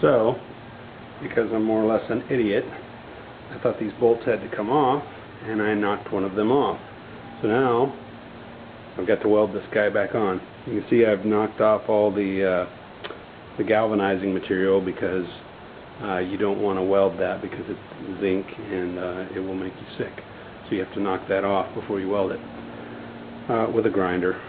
So, because I'm more or less an idiot, I thought these bolts had to come off, and I knocked one of them off. So now I've got to weld this guy back on. You can see I've knocked off all the galvanizing material because you don't want to weld that because it's zinc and it will make you sick. So you have to knock that off before you weld it with a grinder.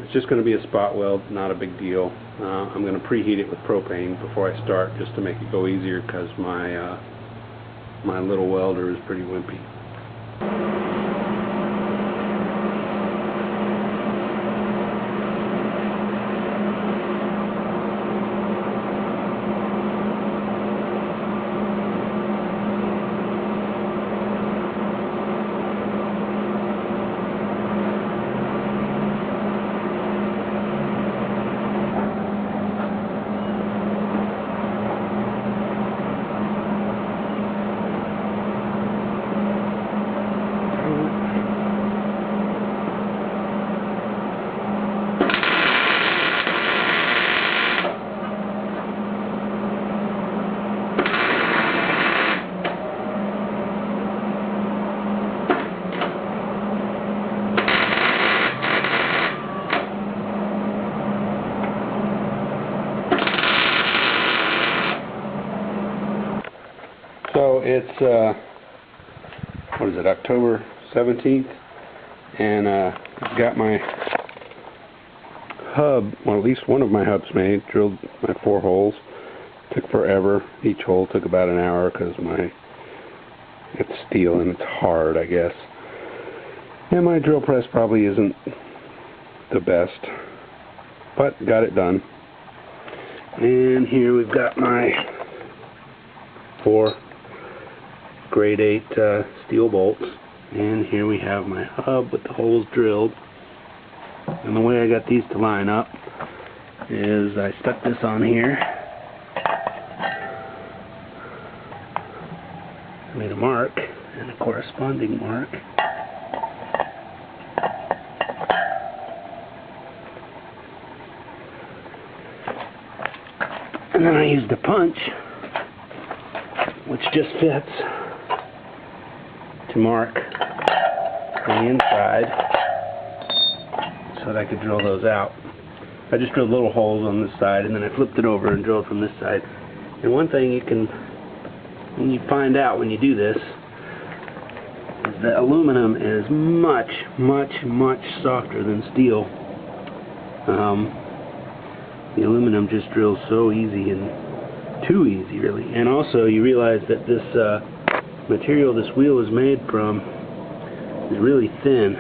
It's just going to be a spot weld, not a big deal. I'm going to preheat it with propane before I start just to make it go easier because my little welder is pretty wimpy. So it's what is it, October 17th, and I've got my hub, well, at least one of my hubs made. Drilled my 4 holes. Took forever. Each hole took about an hour because it's steel and it's hard, I guess. And my drill press probably isn't the best, but got it done. And here we've got my 4 grade 8 steel bolts, and here we have my hub with the holes drilled. And the way I got these to line up is I stuck this on here, made a mark and a corresponding mark, and then I used a punch which just fits to mark on the inside so that I could drill those out. I just drilled little holes on this side, and then I flipped it over and drilled from this side. And one thing you find out when you do this is that aluminum is much, much, much softer than steel. The aluminum just drills so easy, and too easy really. And also you realize that this material this wheel is made from is really thin.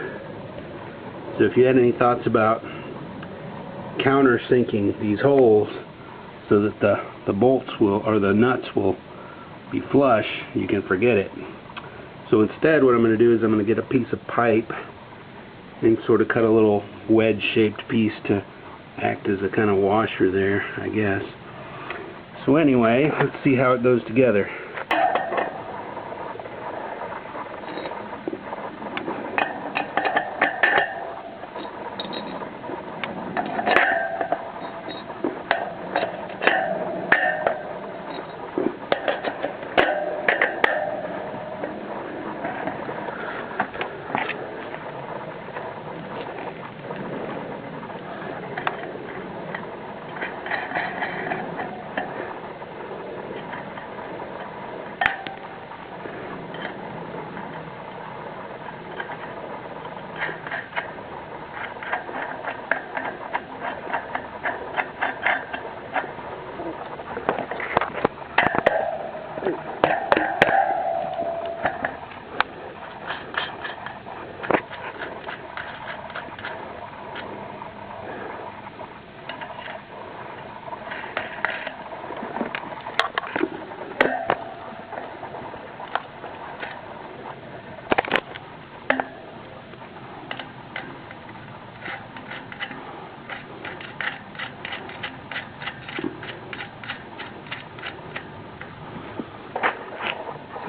So if you had any thoughts about countersinking these holes so that the bolts will, or the nuts will be flush, you can forget it. So instead what I'm going to do is I'm going to get a piece of pipe and sort of cut a little wedge shaped piece to act as a kind of washer there, I guess. So anyway, let's see how it goes together.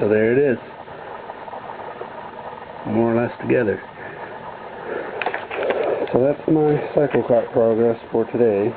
So there it is, more or less together. So that's my Cyclekart progress for today.